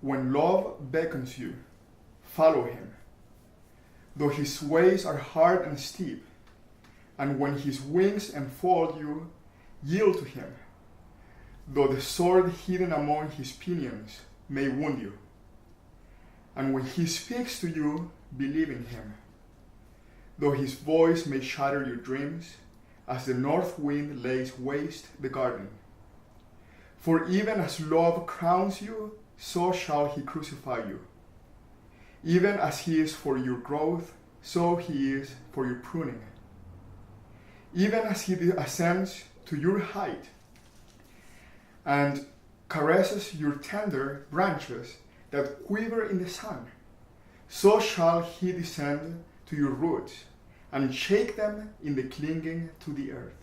When love beckons you, follow him, though his ways are hard and steep, and when his wings enfold you, yield to him, though the sword hidden among his pinions may wound you. And when he speaks to you, believe in him, though his voice may shatter your dreams, as the north wind lays waste the garden. For even as love crowns you, so shall he crucify you. Even as he is for your growth, so he is for your pruning. Even as he ascends to your height and caresses your tender branches that quiver in the sun, so shall he descend to your roots and shake them in the clinging to the earth.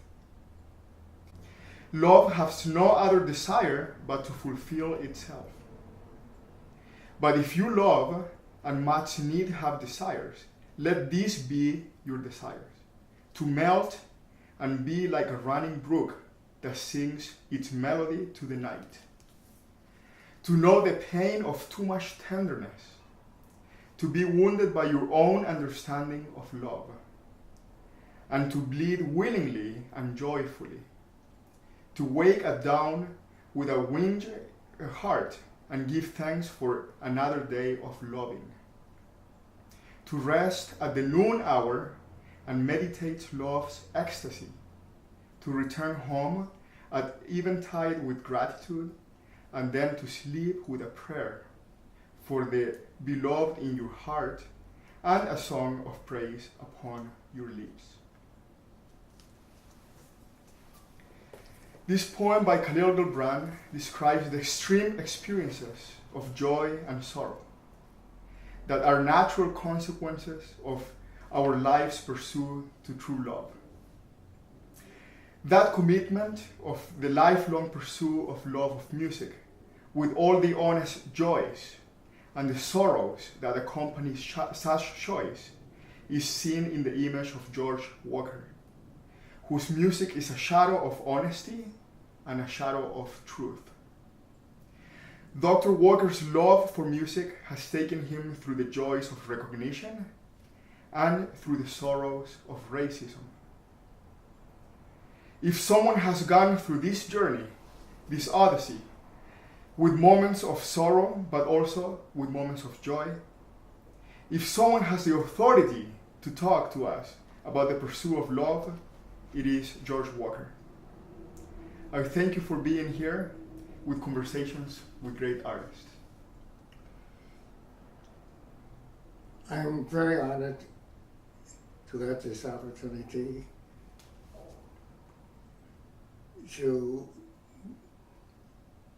Love has no other desire but to fulfill itself. But if you love and much need have desires, let these be your desires: to melt and be like a running brook that sings its melody to the night, to know the pain of too much tenderness, to be wounded by your own understanding of love, and to bleed willingly and joyfully, to wake at dawn with a winged heart and give thanks for another day of loving, to rest at the noon hour and meditate love's ecstasy, to return home at eventide with gratitude, and then to sleep with a prayer for the beloved in your heart and a song of praise upon your lips. This poem by Khalil Gibran describes the extreme experiences of joy and sorrow that are natural consequences of our life's pursuit to true love. That commitment of the lifelong pursuit of love of music, with all the honest joys and the sorrows that accompany such choice, is seen in the image of George Walker, whose music is a shadow of honesty and a shadow of truth. Dr. Walker's love for music has taken him through the joys of recognition and through the sorrows of racism. If someone has gone through this journey, this odyssey, with moments of sorrow but also with moments of joy, if someone has the authority to talk to us about the pursuit of love, it is George Walker. I thank you for being here with Conversations with Great Artists. I'm very honored to have this opportunity to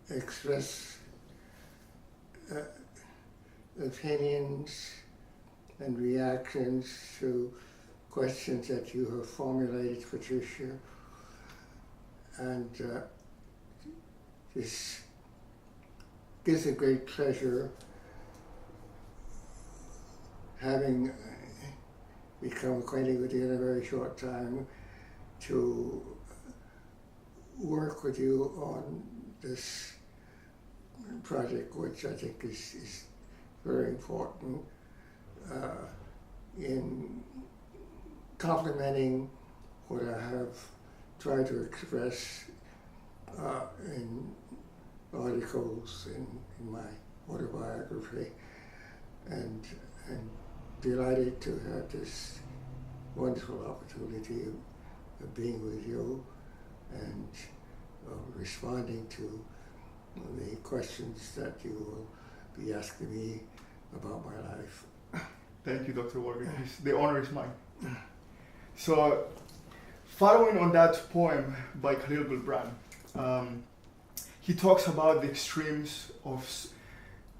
express opinions and reactions to questions that you have formulated, Patricio. And this gives a great pleasure, having become acquainted with you in a very short time, to work with you on this project, which I think is very important in complementing what I have tried to express in articles in my autobiography, and delighted to have this wonderful opportunity of being with you and responding to the questions that you will be asking me about my life. Thank you, Dr. Walker. The honor is mine. So, following on that poem by Khalil Gibran, he talks about the extremes of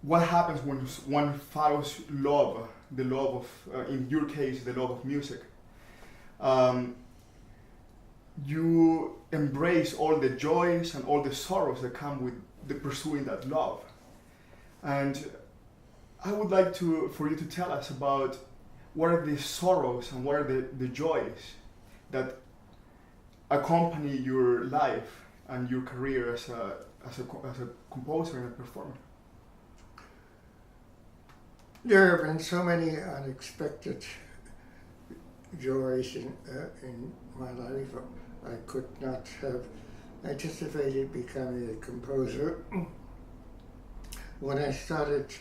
what happens when one follows love, the love of, in your case, the love of music. You embrace all the joys and all the sorrows that come with the pursuing that love. And I would like for you to tell us about what are the sorrows and what are the joys that accompany your life and your career as a composer and a performer. There have been so many unexpected joys in my life. I could not have anticipated becoming a composer. When I started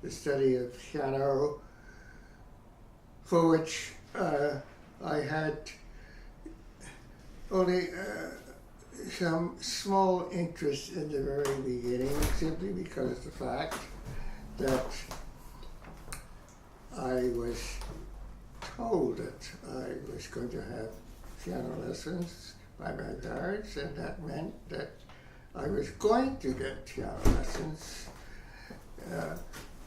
the study of piano, for which I had only some small interest in the very beginning, simply because of the fact that I was told that I was going to have piano lessons by my parents, and that meant that I was going to get piano lessons.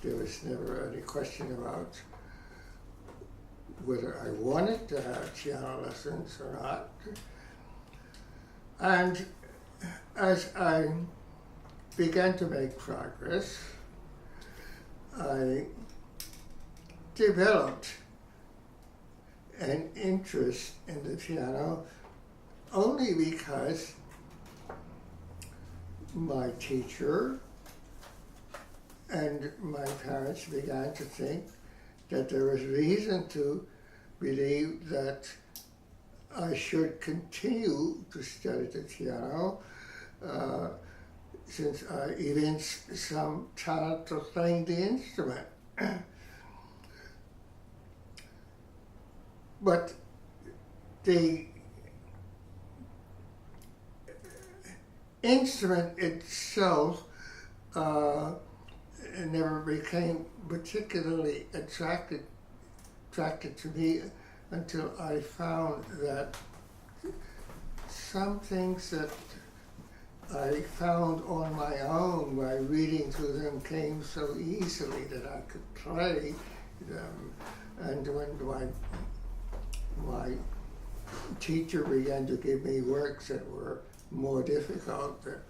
There was never any question about whether I wanted to have piano lessons or not. And as I began to make progress, I developed an interest in the piano only because my teacher and my parents began to think that there was reason to believe that I should continue to study the piano since I evinced some talent for playing the instrument. But the instrument itself never became particularly attracted to me until I found that some things that I found on my own by reading through them came so easily that I could play them. And when my teacher began to give me works that were more difficult, that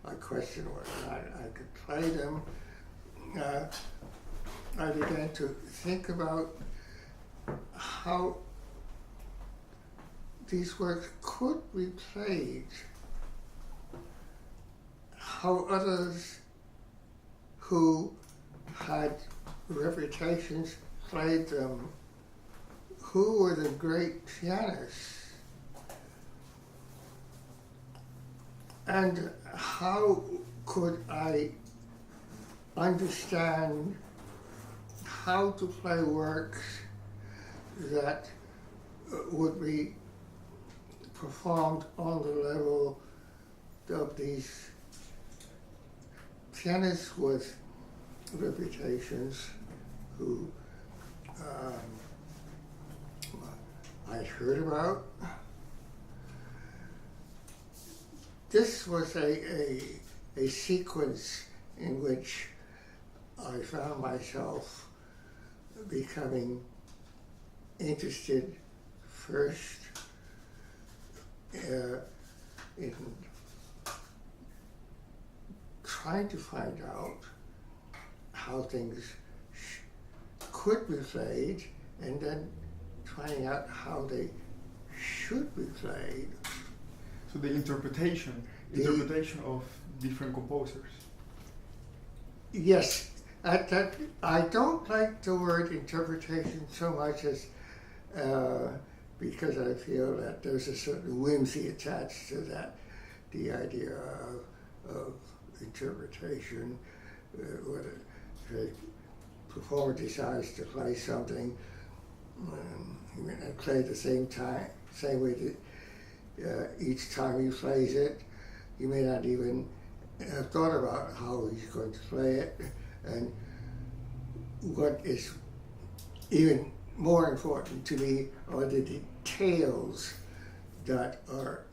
I questioned whether I could play them, I began to think about how these works could be played, how others who had reputations played them, who were the great pianists, and how could I understand how to play works that would be performed on the level of these pianists with reputations who I'd heard about. This was a sequence in which I found myself becoming interested first in trying to find out how things could be played, and then finding out how they should be played. So the interpretation of different composers. Yes, I don't like the word interpretation so much as because I feel that there's a certain whimsy attached to that, the idea of interpretation, when a performer decides to play something, he may not play at the same way that each time he plays it. He may not even have thought about how he's going to play it, and what is even more important to me are the details that are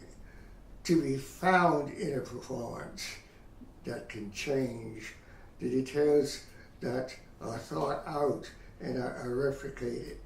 to be found in a performance that can change, the details that are thought out and are replicated.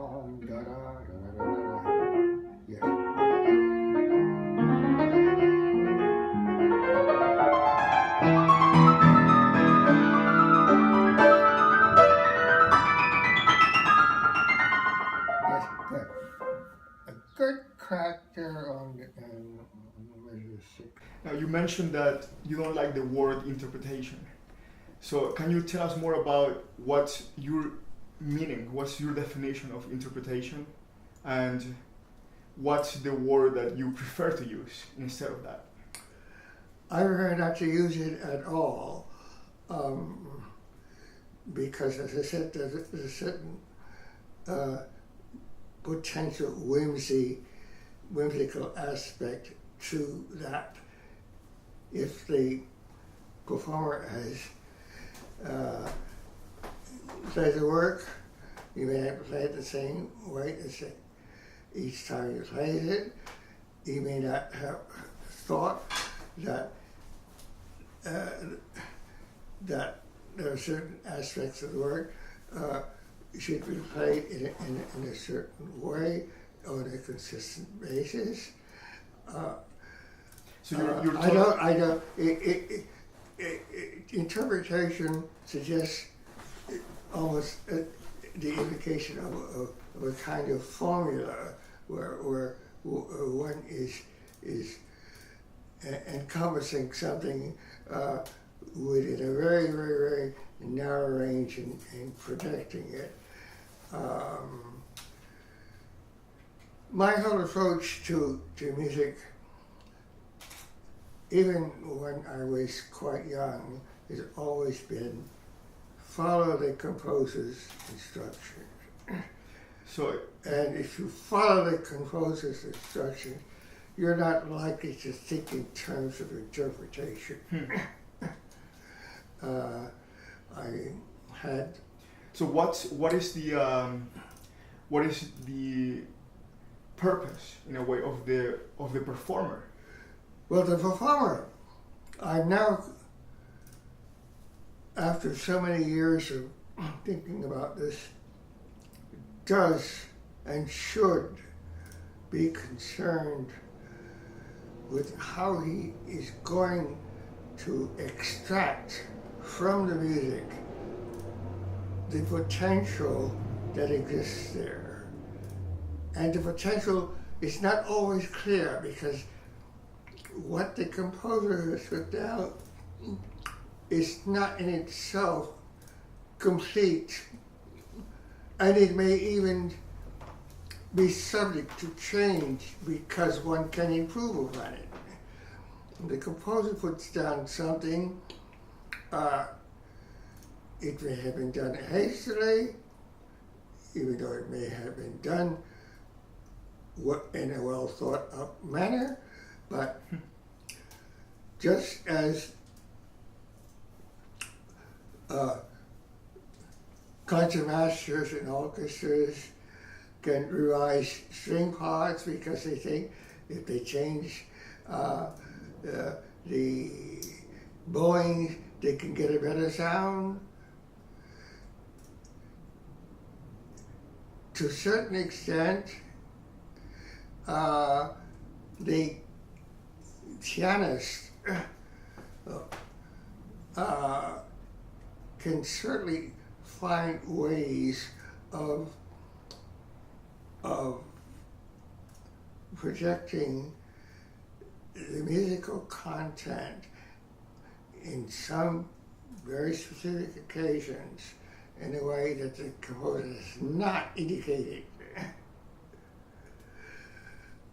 on, da da da da da da. Yes. Yes, good. A good crack there on measure 6. Now, you mentioned that you don't like the word interpretation. So, can you tell us more about what's your meaning, what's your definition of interpretation, and what's the word that you prefer to use instead of that? I prefer not to use it at all, because, as I said, there's a certain potential whimsical aspect to that. If the performer has plays a work, you may have to play it the same way each time you play it. You may not have thought that that there are certain aspects of the work should be played in a certain way on a consistent basis. So you're I don't. Interpretation suggests almost the indication of a kind of formula where one is encompassing something within a very, very, very narrow range and protecting it. My whole approach to music, even when I was quite young, has always been follow the composer's instructions. And if you follow the composer's instructions, you're not likely to think in terms of interpretation. I had. So what is the purpose, in a way, of the performer? Well, the performer, I'm now, after so many years of thinking about this, does and should be concerned with how he is going to extract from the music the potential that exists there. And the potential is not always clear, because what the composer has put down is not in itself complete, and it may even be subject to change because one can improve upon it. When the composer puts down something, it may have been done hastily, even though it may have been done in a well thought out manner, but just as concertmasters and orchestras can revise string parts because they think if they change the bowing, they can get a better sound. To a certain extent, the pianist can certainly find ways of projecting the musical content in some very specific occasions in a way that the composer has not indicated.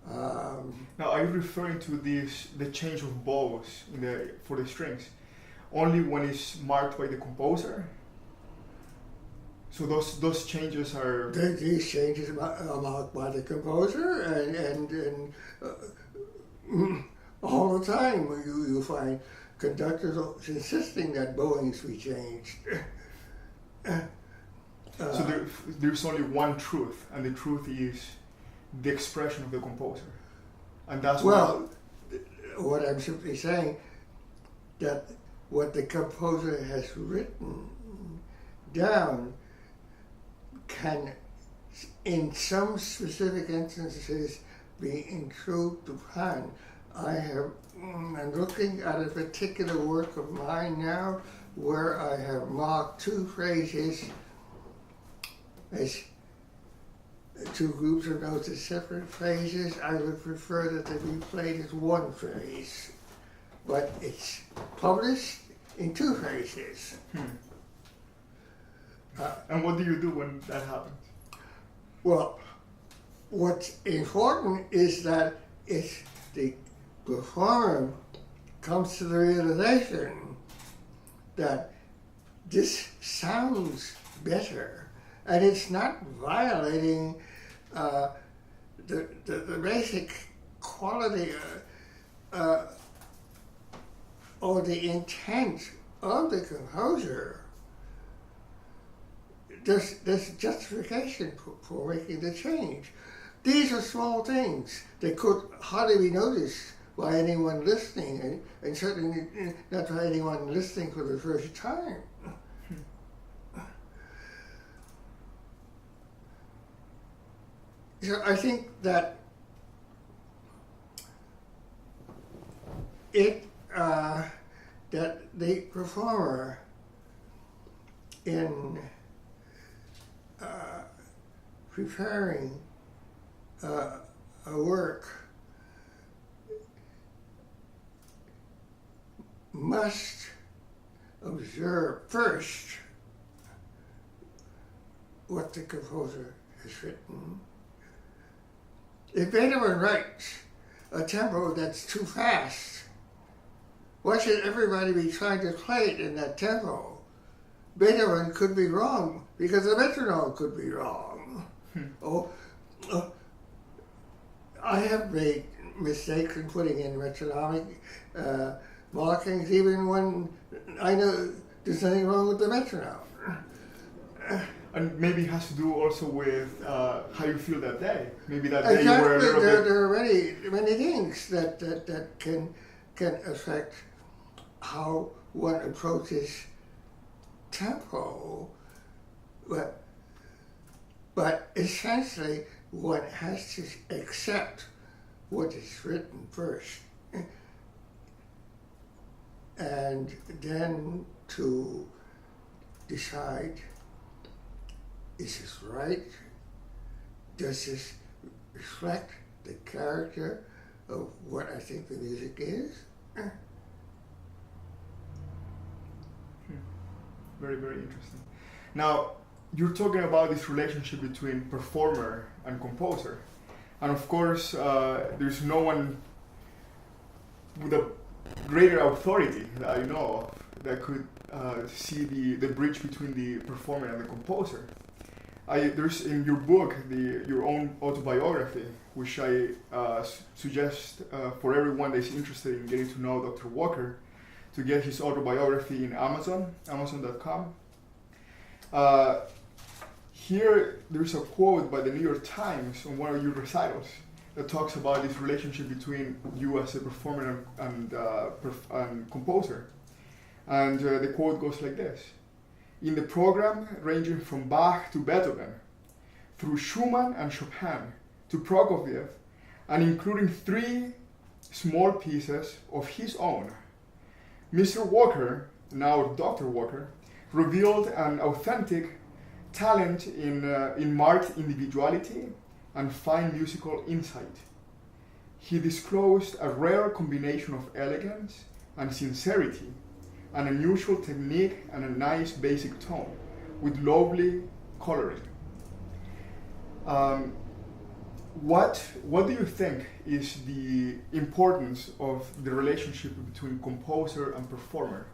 Now, are you referring to the change of bows for the strings only when it's marked by the composer? So those changes are... These changes are marked by the composer, and all the time you find conductors insisting that bowings be changed. So there's only one truth, and the truth is the expression of the composer. And that's what I'm simply saying, that what the composer has written down can in some specific instances, being true to plan. I'm looking at a particular work of mine now where I have marked two phrases as two groups of notes as separate phrases. I would prefer that they be played as one phrase, but it's published in two phrases. And what do you do when that happens? Well, what's important is that if the performer comes to the realization that this sounds better, and it's not violating the basic quality or the intent of the composer. There's justification for making the change. These are small things that could hardly be noticed by anyone listening, and certainly not by anyone listening for the first time. So I think that that the performer in preparing a work must observe first what the composer has written. If Beethoven writes a tempo that's too fast, why should everybody be trying to play it in that tempo? Beethoven could be wrong because the metronome could be wrong. I have made mistakes in putting in metronomic markings even when I know there's nothing wrong with the metronome. And maybe it has to do also with how you feel that day. Maybe that exactly. day you were a little bit... There are many things that can affect how one approaches tempo, but essentially one has to accept what is written first, and then to decide, is this right? Does this reflect the character of what I think the music is? Very, very interesting. Now, you're talking about this relationship between performer and composer. And of course, there's no one with a greater authority that I know of that could see the bridge between the performer and the composer. There's in your book, your own autobiography, which I suggest for everyone that is interested in getting to know Dr. Walker, to get his autobiography in Amazon.com. Here, there's a quote by the New York Times on one of your recitals that talks about this relationship between you as a performer and composer. And the quote goes like this: in the program ranging from Bach to Beethoven, through Schumann and Chopin to Prokofiev, and including 3 small pieces of his own, Mr. Walker, now Dr. Walker, revealed an authentic talent in marked individuality and fine musical insight. He disclosed a rare combination of elegance and sincerity, an unusual technique and a nice basic tone, with lovely coloring. What do you think is the importance of the relationship between composer and performer?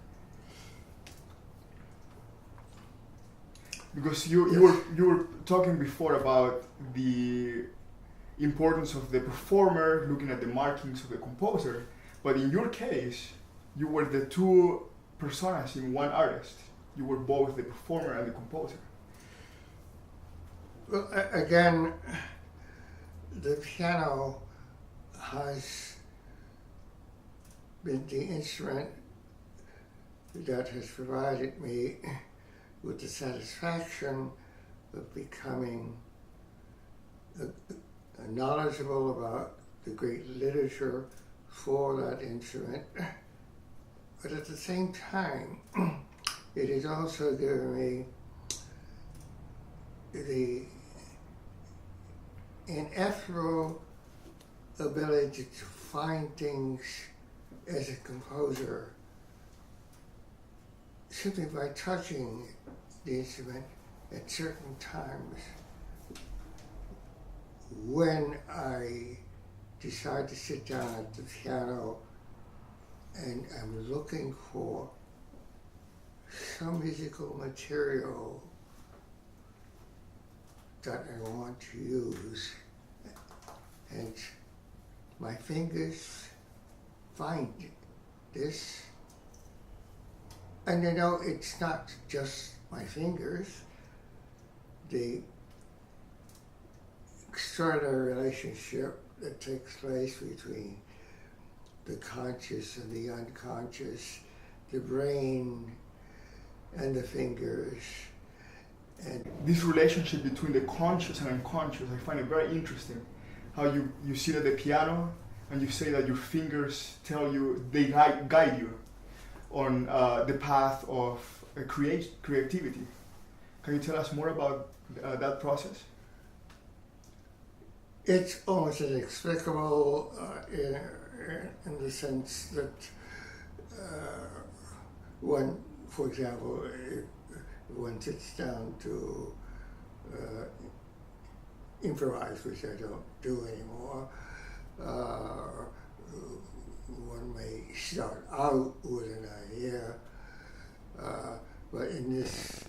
Because you were talking before about the importance of the performer looking at the markings of the composer, but in your case, you were the 2 personas in one artist. You were both the performer and the composer. Well, again, the piano has been the instrument that has provided me with the satisfaction of becoming knowledgeable about the great literature for that instrument, but at the same time, it has also given me the ineffable ability to find things as a composer simply by touching the instrument at certain times. When I decide to sit down at the piano and I'm looking for some musical material that I want to use, and my fingers find this, and you know, it's not just my fingers. The extraordinary relationship that takes place between the conscious and the unconscious, the brain and the fingers. And this relationship between the conscious and unconscious, I find it very interesting. How you sit at the piano and you say that your fingers tell you, they guide you on the path of creativity. Can you tell us more about that process? It's almost inexplicable in the sense that one, for example, if one sits down to improvise, which I don't do anymore, one may start out with an idea, but in this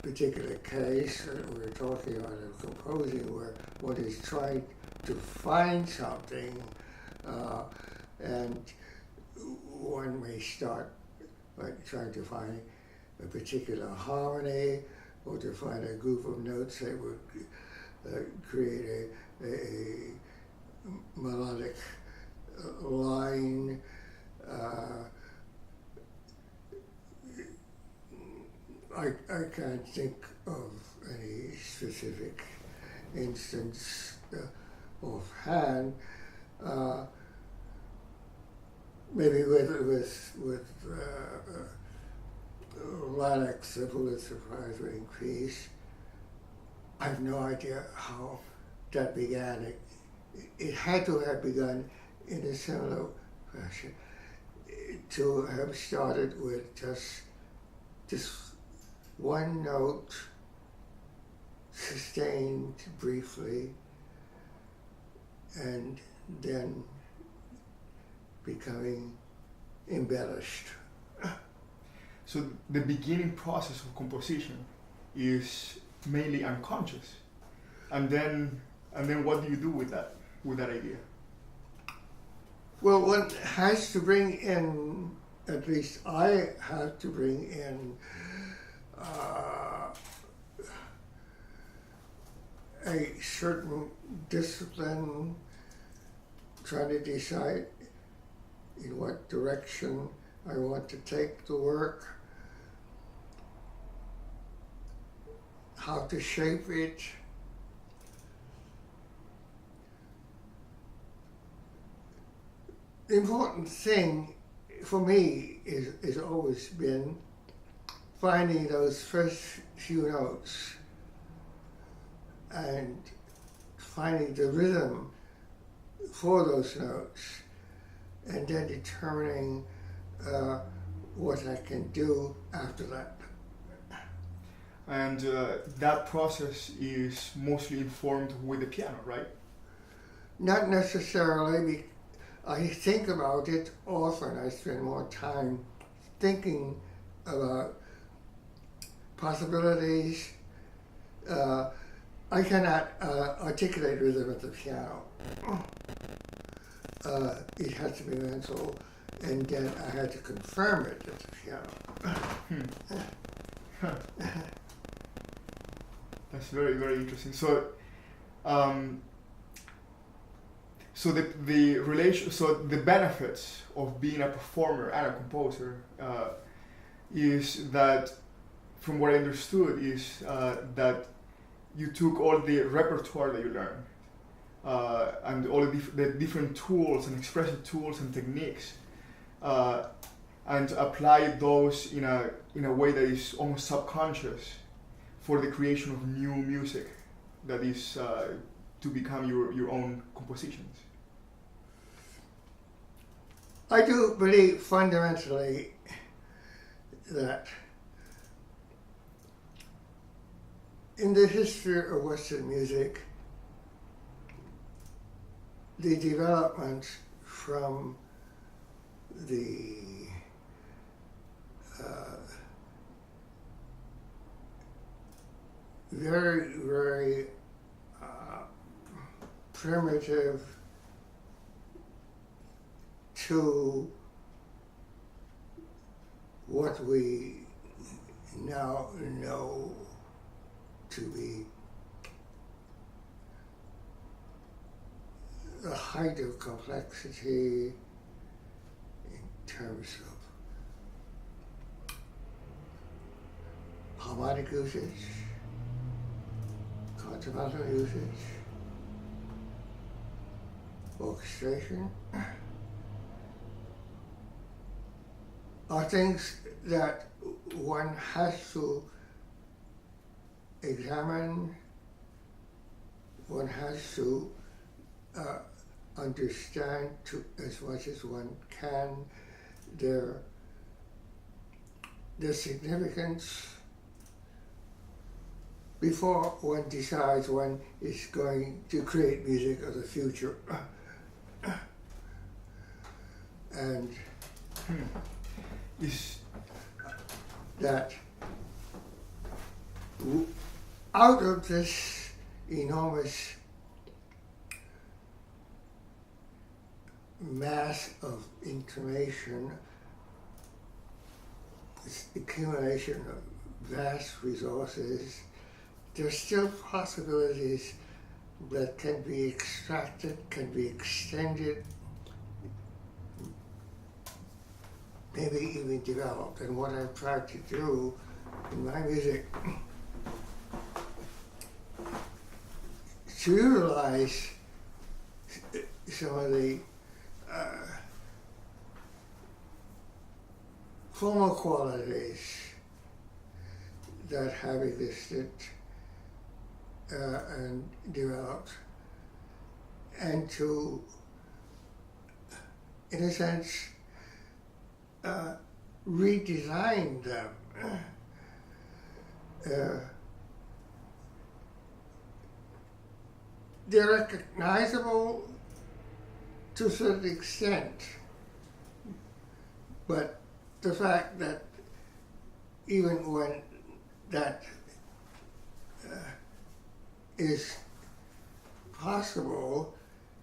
particular case, we're talking about a composing where one is trying to find something, and one may start by trying to find a particular harmony, or to find a group of notes that would create a melodic line. I can't think of any specific instance offhand. Maybe with Lennox, the Pulitzer Prize winning piece, I have no idea how that began. It had to have begun in a similar fashion, to have started with just one note, sustained briefly, and then becoming embellished. So the beginning process of composition is mainly unconscious, and then what do you do with that idea? Well, one has to bring in, at least I have to bring in, a certain discipline, trying to decide in what direction I want to take the work, how to shape it. The important thing for me is always been finding those first few notes and finding the rhythm for those notes, and then determining what I can do after that. And that process is mostly informed with the piano, right? Not necessarily. I think about it often. I spend more time thinking about possibilities. I cannot articulate rhythm at the piano. It has to be mental, and then I had to confirm it at the piano. That's very, very interesting. So, so the benefits of being a performer and a composer is that, from what I understood, is that you took all the repertoire that you learned and all the different tools and expressive tools and techniques and applied those in a way that is almost subconscious for the creation of new music that is to become your own compositions. I do believe fundamentally that in the history of Western music, the development from the very, very primitive to what we now know to be the height of complexity in terms of harmonic usage, contrapuntal usage, orchestration, are things that one has to examine, one has to understand as much as one can their significance before one decides one is going to create music of the future. And is that out of this enormous mass of information, this accumulation of vast resources, there's still possibilities that can be extracted, can be extended, maybe even developed. And what I've tried to do in my music to utilize some of the formal qualities that have existed and developed, and to, in a sense, redesign them. They're recognizable to a certain extent, but the fact that even when that is possible,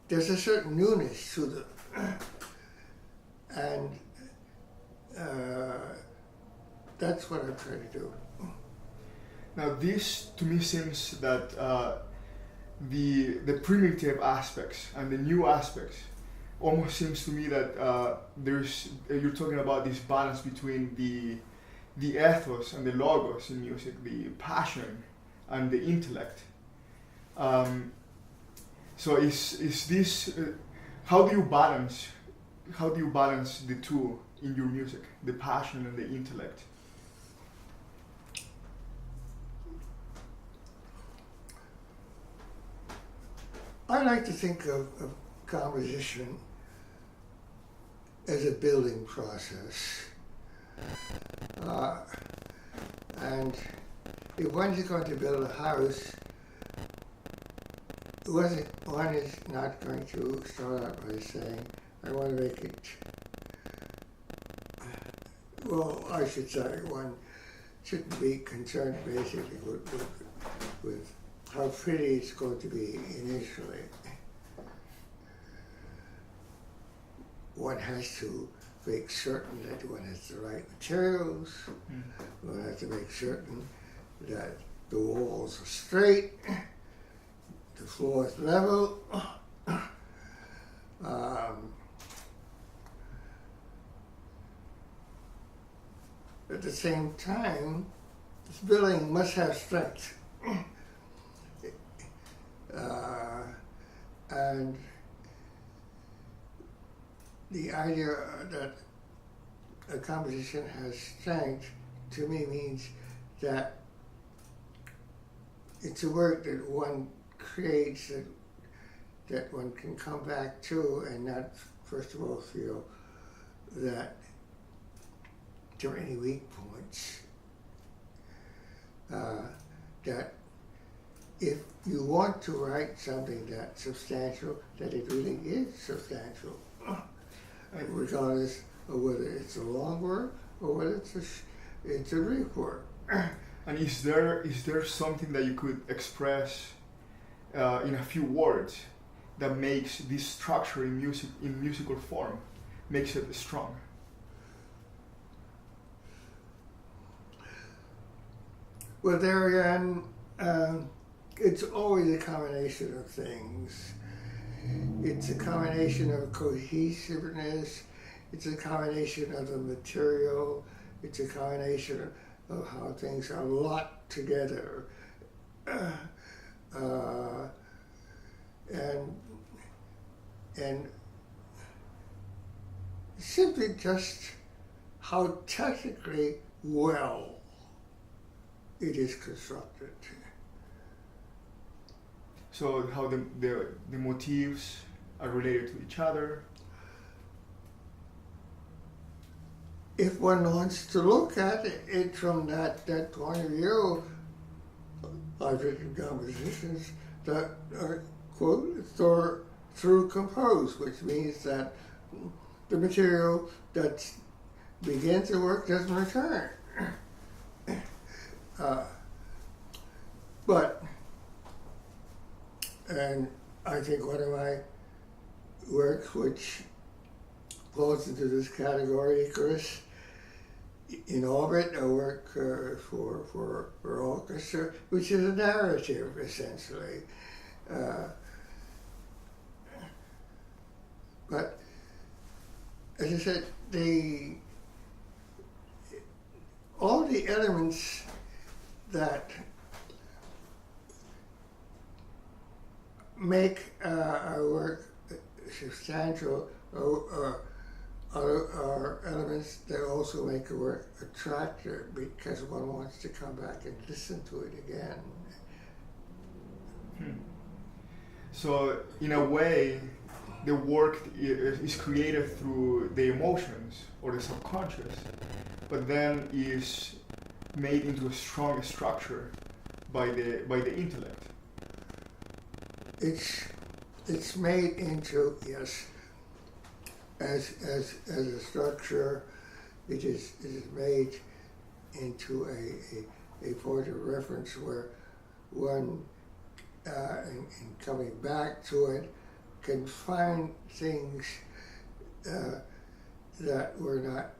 there's a certain newness to them. And that's what I'm trying to do. Now this to me seems that the primitive aspects and the new aspects almost seems to me that you're talking about this balance between the ethos and the logos in music, the passion and the intellect. So is this how do you balance the two in your music, the passion and the intellect? I like to think of composition as a building process. And if one's going to build a house, one is not going to start out by saying, I want to make it, well, I should say one shouldn't be concerned basically with how pretty it's going to be initially. One has to make certain that one has the right materials. One has to make certain that the walls are straight, the floor is level. At the same time, this building must have strength. And the idea that a composition has strength, to me, means that it's a work that one creates that one can come back to and not, first of all, feel that there are any weak points. That if you want to write something that's substantial, that it really is substantial, regardless of whether it's a long work or whether it's a brief work. And is there something that you could express in a few words that makes this structure in musical form, makes it strong? Well, there again, it's always a combination of things. It's a combination of cohesiveness, it's a combination of the material, it's a combination of how things are locked together. And simply just how technically well it is constructed. So how the motifs are related to each other. If one wants to look at it from that point of view, I've written compositions that are, quote, through composed, which means that the material that begins the work doesn't return. And I think one of my works which falls into this category, Chris, in Orbit, a work for orchestra, which is a narrative, essentially. But, as I said, all the elements that make our work substantial are elements that also make a work attractive because one wants to come back and listen to it again. So, in a way, the work is created through the emotions or the subconscious, but then is made into a strong structure by the intellect. It's made into, yes, as a structure. It is made into a point of reference where one, in coming back to it, can find things that were not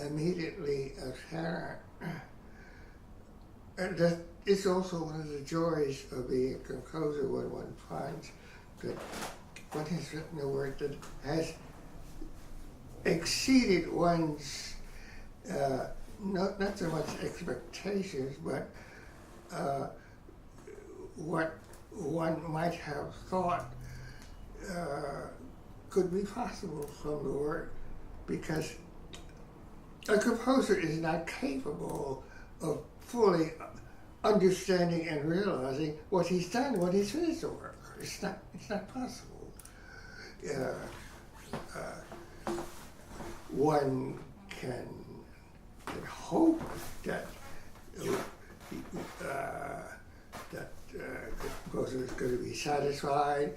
immediately apparent. And that is also one of the joys of being a composer, when one finds that one has written a work that has exceeded one's, not so much expectations, but what one might have thought could be possible from the work, because a composer is not capable of fully understanding and realizing what he's done when he's finished the work. It's not possible. One can hope that the composer is going to be satisfied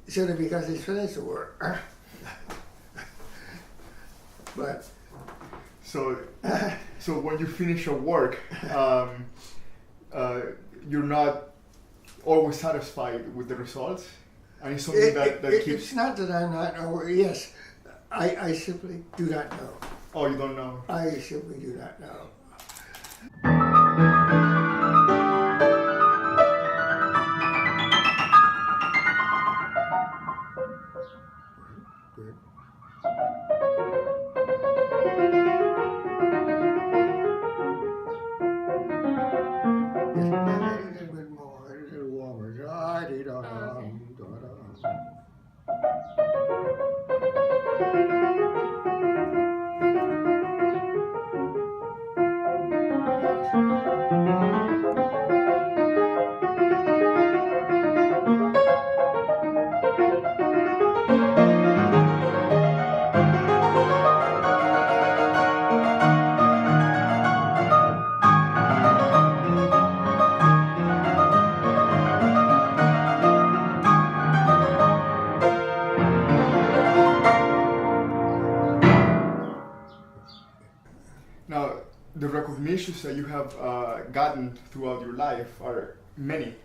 simply because he's finished the work. But so when you finish a work, you're not always satisfied with the results, and it's something that keeps. It's not that I'm not. Yes, I simply do not know. Oh, you don't know. I simply do not know. Now, the recognitions that you have gotten throughout your life are many,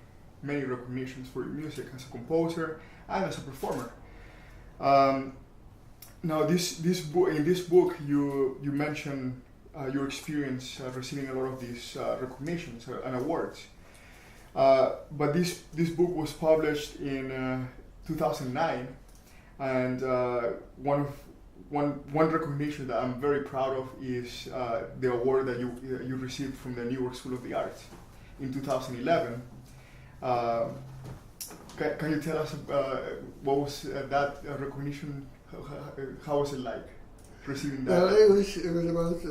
many recognitions for your music as a composer and as a performer. Now, this book, in this book, you mention your experience receiving a lot of these recognitions and awards. But this book was published in 2009, and one recognition that I'm very proud of is the award that you received from the NEWARK School of the Arts in 2011. Can you tell us what was that recognition? How was it like receiving that? Well, it was about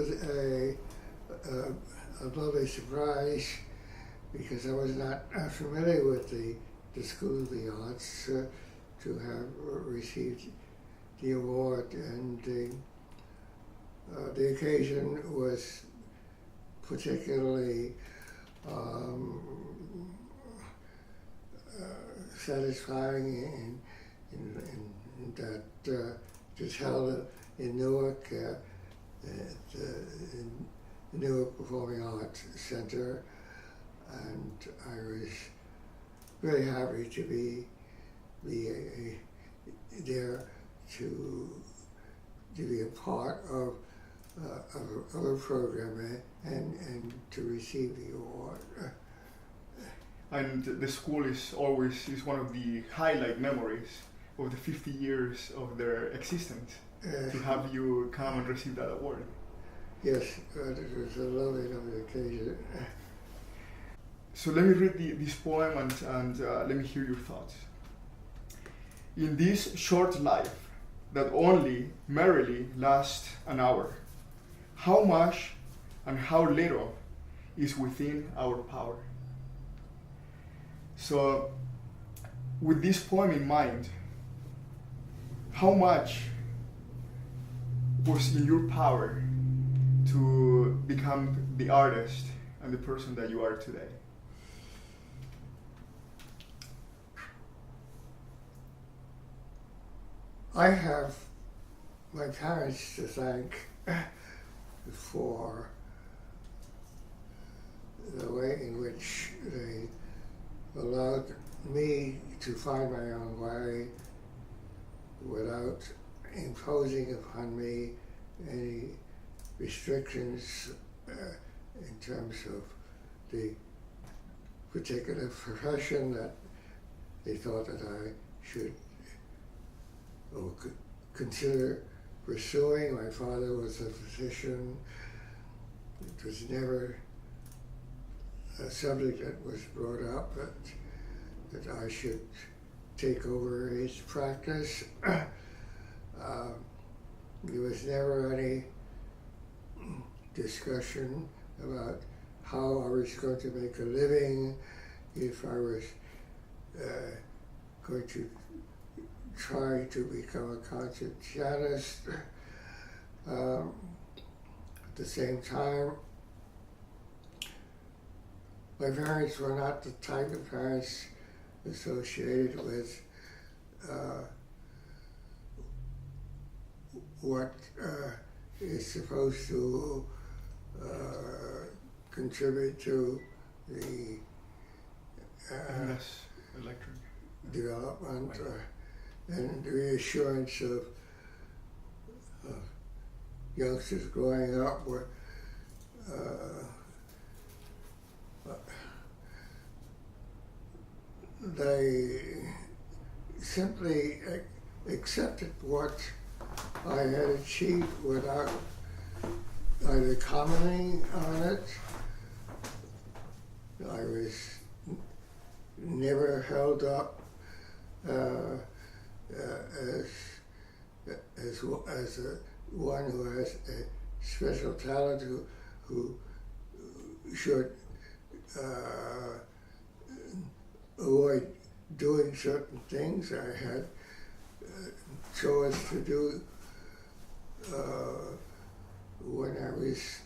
a lovely surprise because I was not familiar with the School of the Arts to have received the award, and the occasion was particularly satisfying in that it's held in Newark, at the Newark Performing Arts Center, and I was very happy to be there to be a part of a program and to receive the award. And the school is one of the highlight memories of the 50 years of their existence, to have you come and receive that award. Yes, it was a lovely, lovely occasion. So let me read this poem and let me hear your thoughts. In this short life that only merrily lasts an hour, how much and how little is within our power. So with this poem in mind, how much was in your power to become the artist and the person that you are today? I have my parents to thank for the way in which they allowed me to find my own way without imposing upon me any restrictions in terms of the particular profession that they thought that I should or could consider pursuing. My father was a physician. It was never a subject that was brought up that I should take over his practice. There was never any discussion about how I was going to make a living, if I was going to try to become a concert pianist. At the same time, my parents were not the type of parents associated with what is supposed to contribute to the electric development and the reassurance of youngsters growing up where they simply accepted what I had achieved without either commenting on it. I was never held up as one who has a special talent who should avoid doing certain things. I had chores to do when I was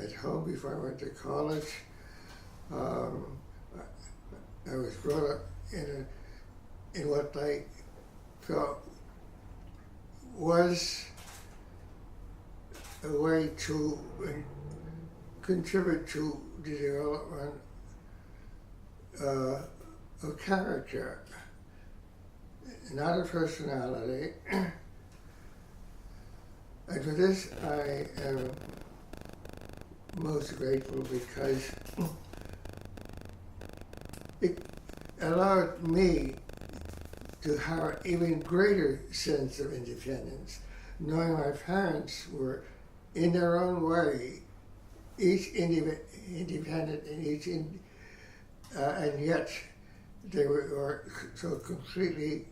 at home before I went to college. I was brought up in what I felt was a way to contribute to the development of character, not a personality. And for this I am most grateful, because it allowed me to have an even greater sense of independence, knowing my parents were, in their own way, each independent and yet they were so completely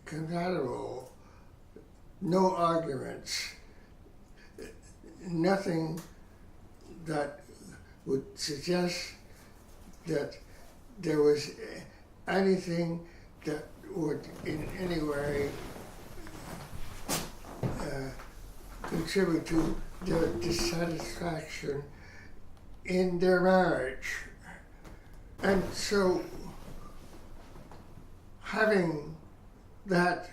compatible. No arguments, nothing that would suggest that there was anything that would in any way contribute to their dissatisfaction in their marriage. And so having that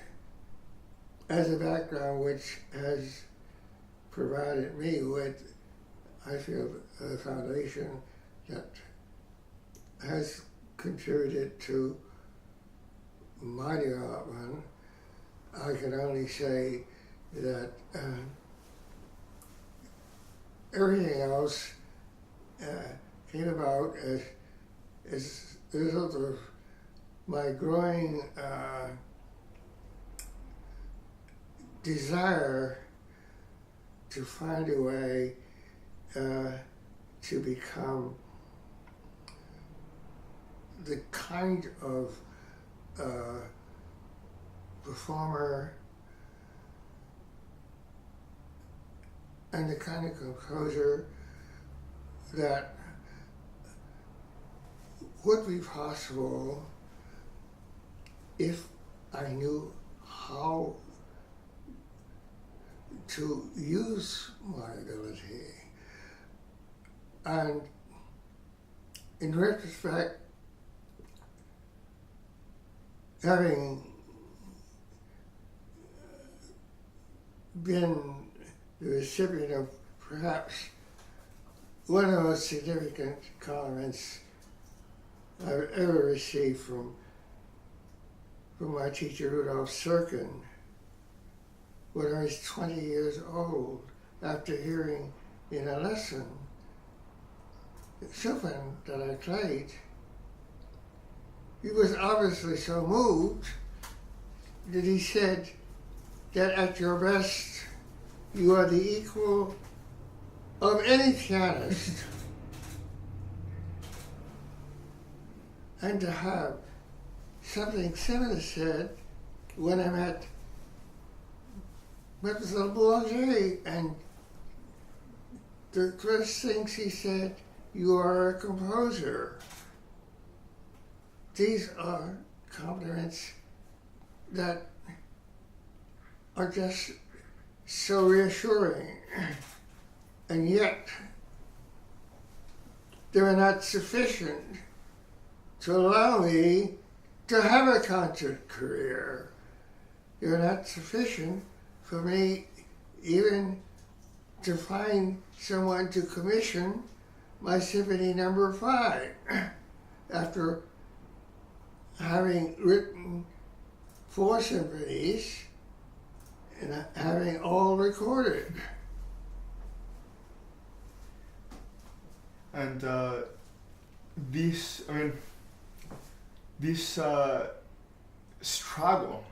as a background, which has provided me with, I feel, a foundation that has contributed to my development, I can only say that everything else came about as a result of my growing desire to find a way to become the kind of performer and the kind of composer that would be possible if I knew how to use my ability. And in retrospect, having been the recipient of perhaps one of the most significant compliments I've ever received from my teacher, Rudolf Serkin, when I was 20 years old, after hearing in a lesson Chopin that I played. He was obviously so moved that he said that at your best, you are the equal of any pianist. And to have something similar said when I met Mademoiselle Boulanger, and the first things he said, you are a composer. These are compliments that are just so reassuring, and yet they are not sufficient to allow me to have a concert career. They are not sufficient for me even to find someone to commission my Symphony No. 5 after having written 4 symphonies and having all recorded. And this struggle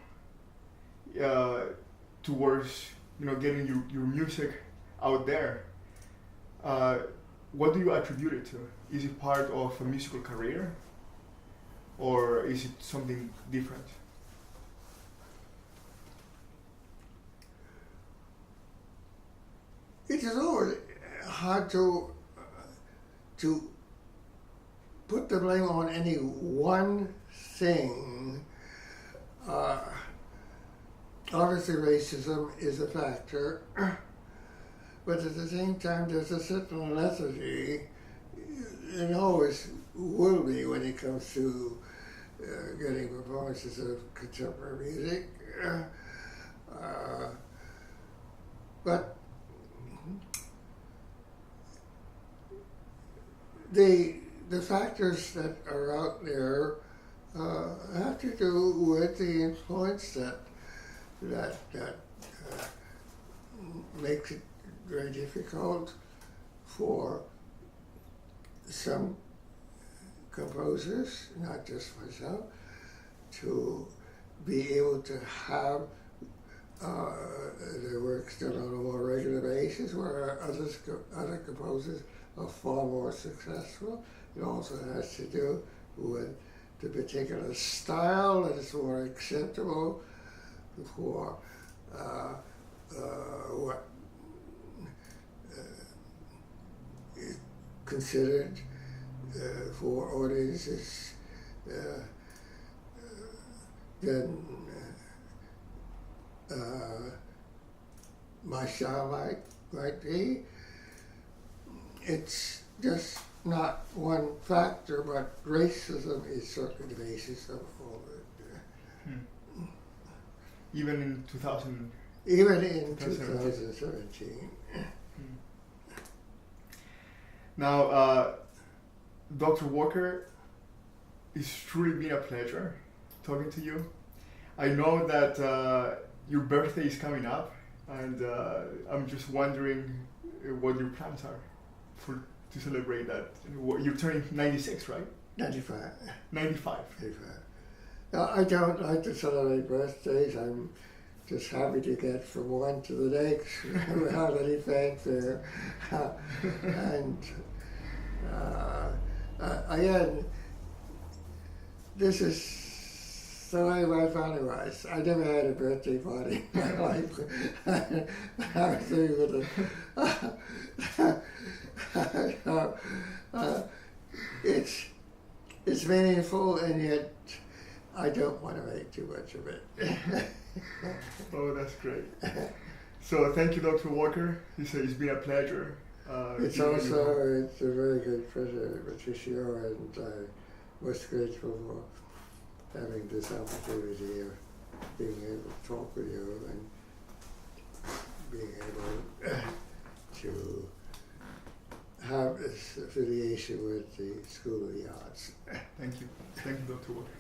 towards getting your music out there, what do you attribute it to? Is it part of a musical career, or is it something different? it's always hard to put the blame on any one thing. Obviously, racism is a factor, but at the same time, there's a certain lethargy, and always will be when it comes to getting performances of contemporary music. But the factors that are out there have to do with the influence that makes it very difficult for some composers, not just myself, to be able to have their works done on a more regular basis, where other composers are far more successful. It also has to do with the particular style that is more acceptable for what is considered for audiences than my style might be. It's just not one factor, but racism is certainly the basis of all of it. Even in 2000. Even in 2017. Now, Dr. Walker, it's truly been a pleasure talking to you. I know that your birthday is coming up, and I'm just wondering what your plans are to celebrate that. You're turning 96, right? 95. 95. 95. No, I don't like to celebrate birthdays. I'm just happy to get from one to the next without any fanfare. And again, this is the way my family was. I never had a birthday party in my life. I was thinking it's meaningful, and yet I don't want to make too much of it. Oh, that's great. So thank you, Dr. Walker. It's been a pleasure. It's a very good pleasure, Patricio, and I'm most grateful for having this opportunity of being able to talk with you and being able to have this affiliation with the School of the Arts. Thank you. Thank you, Dr. Walker.